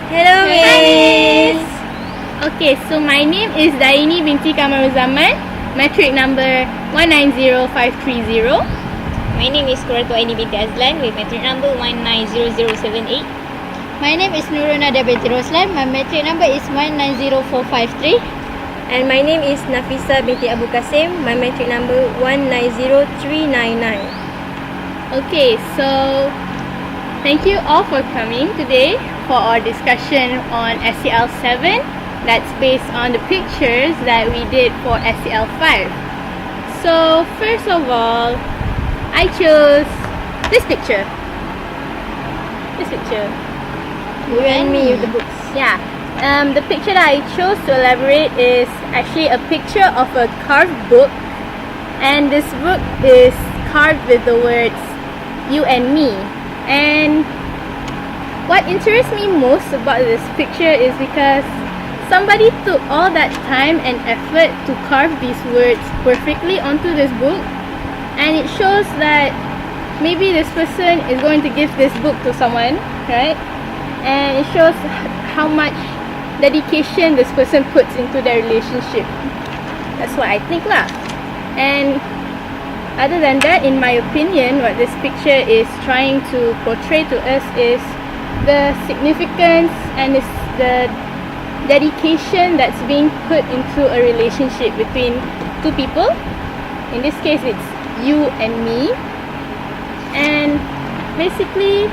Hello, Miss. Okay, so my name is Dayini binti Kamaruzaman, metric number 190530. My name is Qurratu Aini binti Azlan with metric number 190078. My name is Nurul Nadia binti Roslan. My metric number is 190453. And my name is Nafeesa binti Abu Kasim. My metric number 190399. Okay, so thank you all for coming today for our discussion on Scl7 that's based on the pictures that we did for Scl5. So first of all, I chose this picture. You and me with the books. Yeah. The picture that I chose to elaborate is actually a picture of a carved book, and this book is carved with the words "you and me." And what interests me most about this picture is because somebody took all that time and effort to carve these words perfectly onto this book, and it shows that maybe this person is going to give this book to someone, right? And it shows how much dedication this person puts into their relationship. That's what I think lah. And other than that, in my opinion, what this picture is trying to portray to us is the significance and the dedication that's being put into a relationship between two people. In this case, it's you and me. And basically,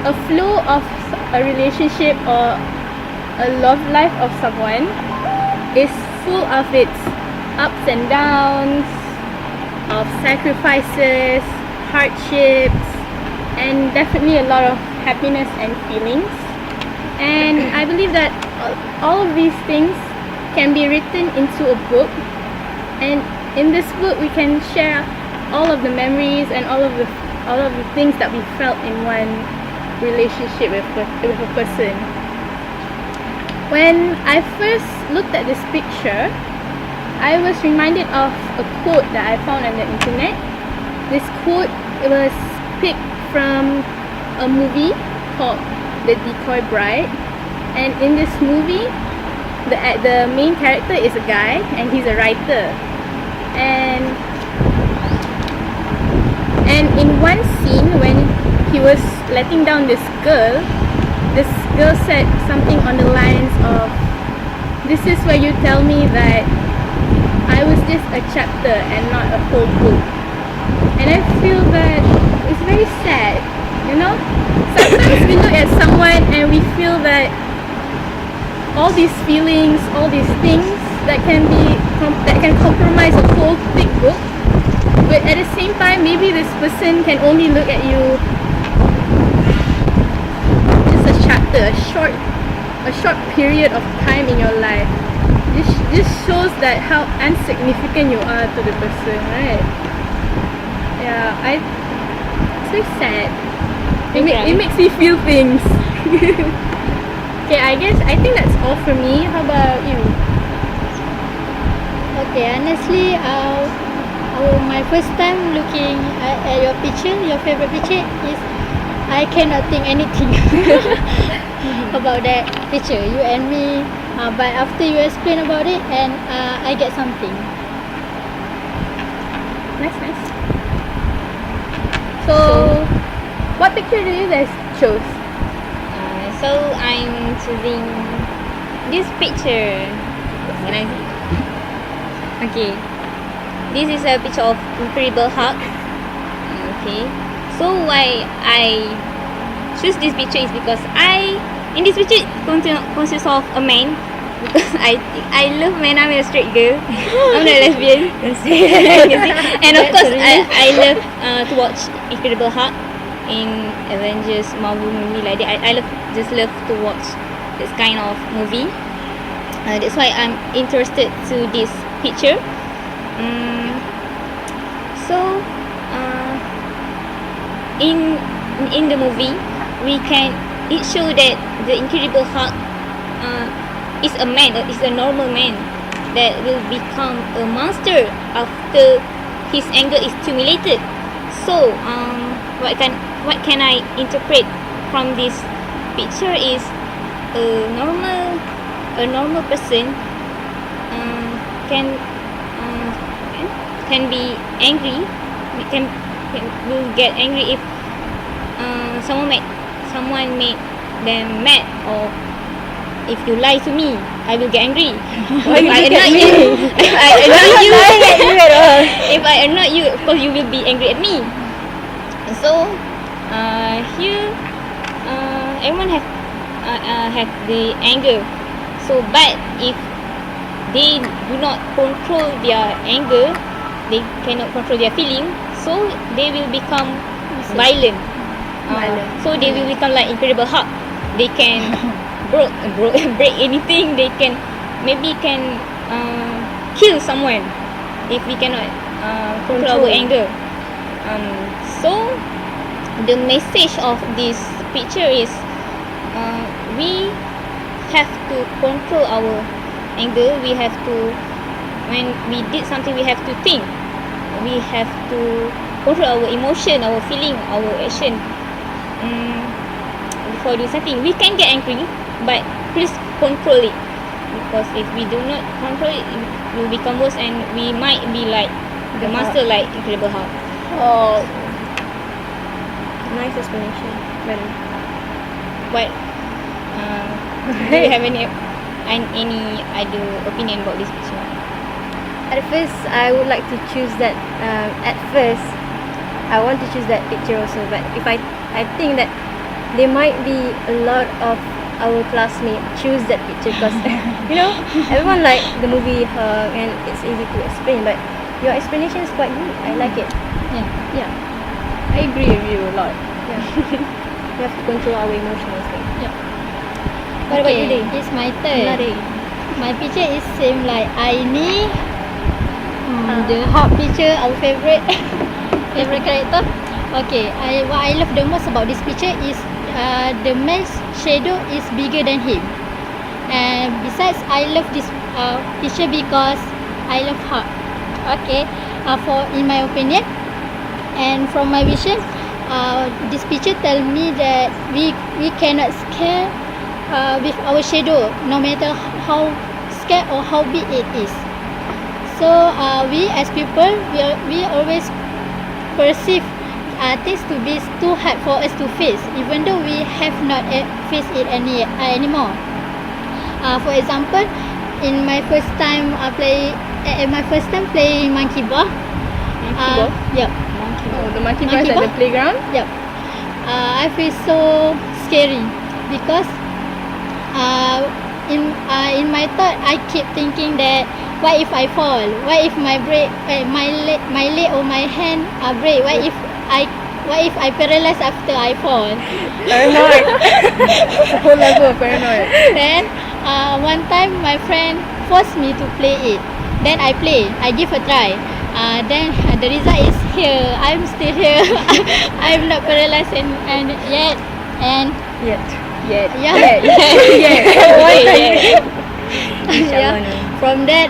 a flow of a relationship or a love life of someone is full of its ups and downs, of sacrifices, hardships, and definitely a lot of happiness and feelings. And I believe that all of these things can be written into a book, and in this book we can share all of the memories and all of the things that we felt in one relationship with a person. When I first looked at this picture, I was reminded of a quote that I found on the internet. This quote, it was picked from a movie called The Decoy Bride, and in this movie, the main character is a guy and he's a writer, and in one scene when he was letting down this girl said something on the lines of, "This is where you tell me that I was just a chapter and not a whole book." And I feel that it's very sad, you know? Sometimes we look at someone and we feel that all these feelings, all these things that can compromise a whole thick book, but at the same time, maybe this person can only look at you just a chapter, a short period of time in your life. This shows that how insignificant you are to the person, right? Yeah, it's very sad. It makes me feel things. Okay, I think that's all for me. How about you? Okay, honestly, my first time looking at your picture, your favorite picture, is I cannot think anything about that picture, you and me. But after you explain about it, and I get something. Nice. So what picture do you guys chose? So I'm choosing this picture. Can I see? Okay. This is a picture of Incredible Hulk. Okay. So why I choose this picture is because in this picture it consists of a man, because I love men. I'm a straight girl. I'm not lesbian. And of course I love to watch Incredible Hulk in Avengers, Marvel movie like that. I just love to watch this kind of movie. That's why I'm interested to this picture. So in the movie it show that the Incredible Hulk is a man, or is a normal man that will become a monster after his anger is stimulated. So what can I interpret from this picture is a normal person can be angry, will get angry if someone made them mad, or if you lie to me, I will get angry. If I annoy you, if I annoy you, of course you will be angry at me. So here everyone have the anger. So but if they do not control their anger, they cannot control their feeling, so they will become violent. So they will become like Incredible Hulk. They can break anything. They can kill someone if we cannot control our anger. So the message of this picture is we have to control our anger. We have to, when we did something, we have to think. We have to control our emotion, our feeling, our action. Before doing something, we can get angry, but please control it, because if we do not control it, it will become worse, and we might be like the master, like Incredible Hulk. Oh, Nice explanation. But do you have any other opinion about this picture? At first, I would like to choose that. At first, I want to choose that picture also. But if I think that there might be a lot of our classmates choose that picture because everyone like the movie and it's easy to explain. But your explanation is quite good. I like it. yeah. I agree with you a lot. Yeah. We have to control our emotions. What about you, Day? It's my turn. My picture is same like Aini. The hot picture, our favorite character. Okay, what I love the most about this picture is the man's shadow is bigger than him. And besides, I love this picture because I love her. Okay, in my opinion, and from my vision, this picture tell me that we cannot scare with our shadow, no matter how scared or how big it is. So we as people, we always perceive things to be too hard for us to face, even though we have not faced it anymore. For example, in my first time playing monkey ball. Yep. Oh, the monkey ball at the playground? Yep. I feel so scary because in my thought, I keep thinking that what if I fall? What if my leg or my hand break? What if I paralyze after I fall? Paranoid. The whole level of paranoid. Then one time my friend forced me to play it. Then I play. I give a try. Then the result is here. I'm still here. I'm not paralyzed yet. From that,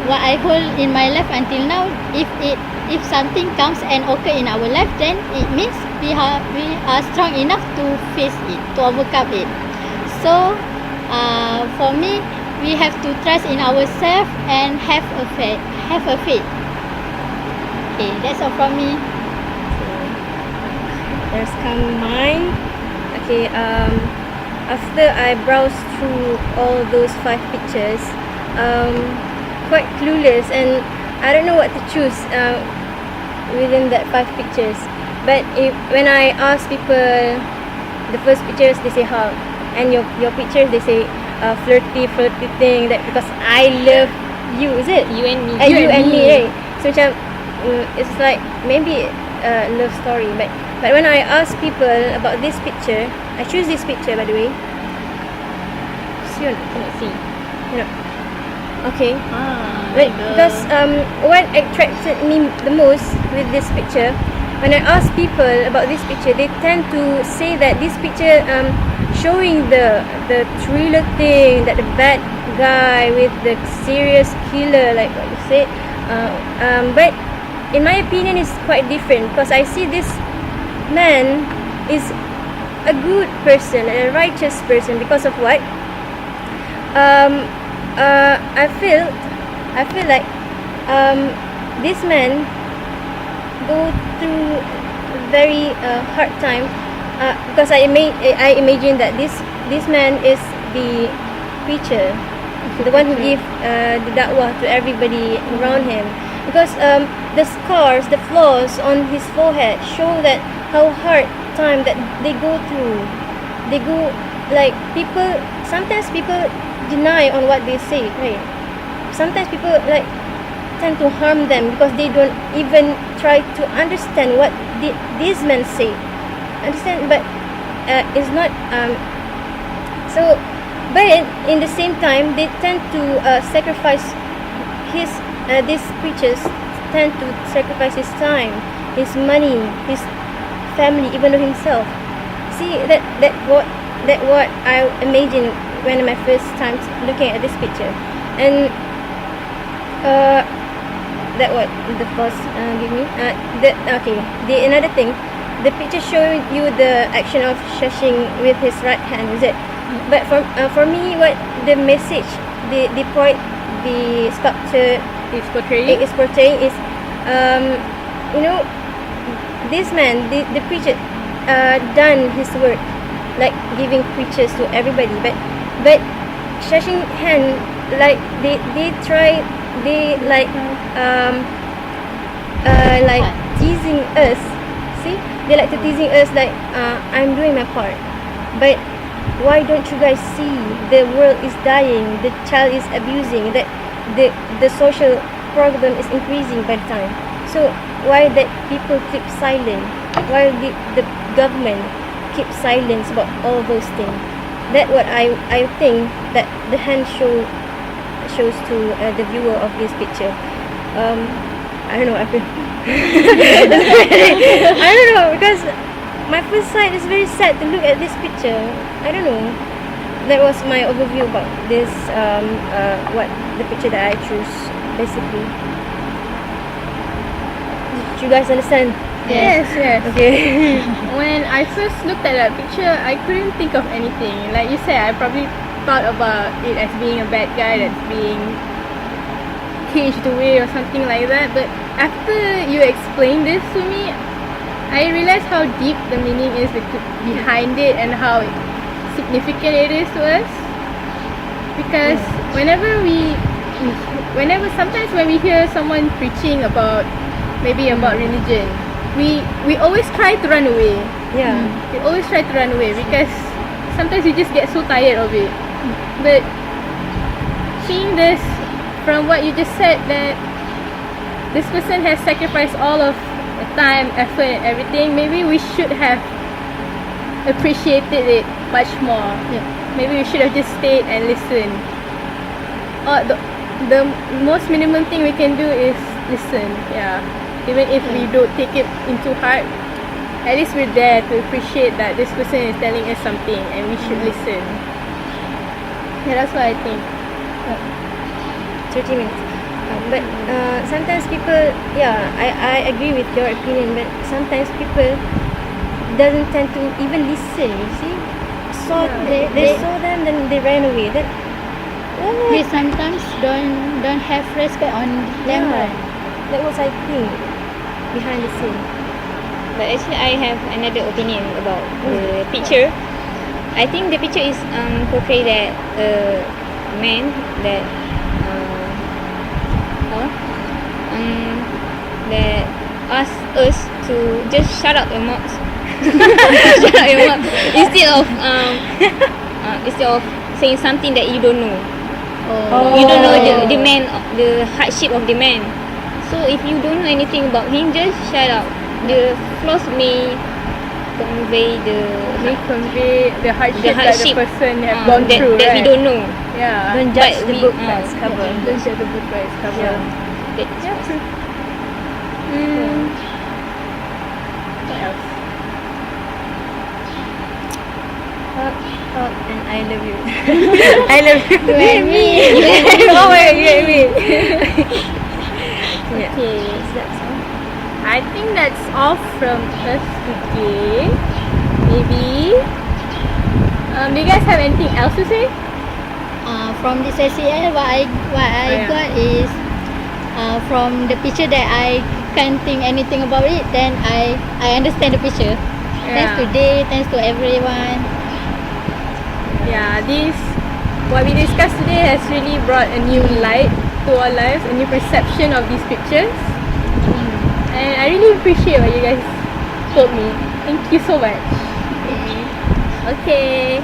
what I hold in my life until now, if something comes and occur in our life, then it means we are strong enough to face it, to overcome it. So for me, we have to trust in ourselves and have a faith. Okay, that's all from me. There's come mine. Okay, after I browsed through all those 5 pictures, quite clueless, and I don't know what to choose within that 5 pictures. But when I ask people, the first pictures they say Hulk, and your pictures they say flirty thing, that because I love you, is it? You and me. You and me, right? So macam it's like maybe a love story, but when I ask people about this picture, I choose this picture, by the way. See or not? Cannot see. Okay. But because what attracted me the most with this picture, when I ask people about this picture, they tend to say that this picture showing the thriller thing, that the bad guy with the serious killer, like what you said. But in my opinion, it's quite different, because I see this man is a good person, a righteous person. Because of what? I feel like this man go through very hard time, because I imagine that this man is the preacher, the one who give the da'wah to everybody around him, because the scars, the flaws on his forehead show that how hard time that they go through. They go, like, sometimes people deny on what they say, right? Sometimes people like tend to harm them because they don't even try to understand what these men say. Understand? But it's not so. But in the same time, they tend to sacrifice these preachers tend to sacrifice his time, his money, his family, even himself. See, that what I imagine when my first time looking at this picture. And that what the first give me the another thing, the picture showed you the action of shushing with his right hand, is it? But for me, what the message the point the sculpture It's portraying. is portraying is this man, the preacher, done his work, like giving preachers to everybody, but shushing hand, like they like teasing us. See, they like to teasing us, like I'm doing my part, but why don't you guys see the world is dying, the child is abusing, that the social problem is increasing by the time. So why that people keep silent? Why the government keep silence about all those things? That what I think that the hand shows to the viewer of this picture. I don't know. I feel I don't know, because my first sight is very sad to look at this picture. I don't know. That was my overview about this. What the picture that I choose, basically. Did you guys understand? Yes. Okay. When I first looked at that picture, I couldn't think of anything. Like you said, I probably thought about it as being a bad guy that's being caged away or something like that. But after you explained this to me, I realized how deep the meaning is behind it and how significant it is to us. Because sometimes when we hear someone preaching about religion, we always try to run away. Yeah. We always try to run away because sometimes we just get so tired of it. But seeing this, from what you just said, that this person has sacrificed all of the time, effort and everything, maybe we should have appreciated it much more. Yeah. Maybe we should have just stayed and listened. Or the most minimum thing we can do is listen. Yeah. Even if we don't take it into heart, at least we're there to appreciate that this person is telling us something and we should listen. Yeah, that's what I think. 30 minutes. But sometimes people, I agree with your opinion, but sometimes people doesn't tend to even listen, you see. So they saw them, then they ran away. They sometimes don't have respect on them, right? That was, I think, behind the scene. But actually, I have another opinion about the picture. I think the picture is portray that man that that ask us to just shut up your mouths. Shut up your mouth instead of saying something that you don't know. You don't know the man, the hardship of the man. So if you don't know anything about him, just shut up. The flaws may convey the hardship that the person have gone through, that we don't know. Yeah. Don't judge But the book by its cover. Don't judge the book by its cover. Yeah. True. What else? And I love you. I love you. You and me. Oh my God, you and me. Okay. Is that all? I think that's all from us today. maybe. Do you guys have anything else to say? From this SEL, what I yeah. got is from the picture that I can't think anything about it, then I understand the picture. Thanks to Day, thanks to everyone. Yeah, what we discussed today has really brought a new light to our lives, a new perception of these pictures. And I really appreciate what you guys told me. Thank you so much. Okay,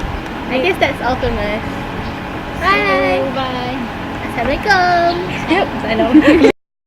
I guess that's all from us. Bye. So, bye. Assalamualaikum. Yep, I know.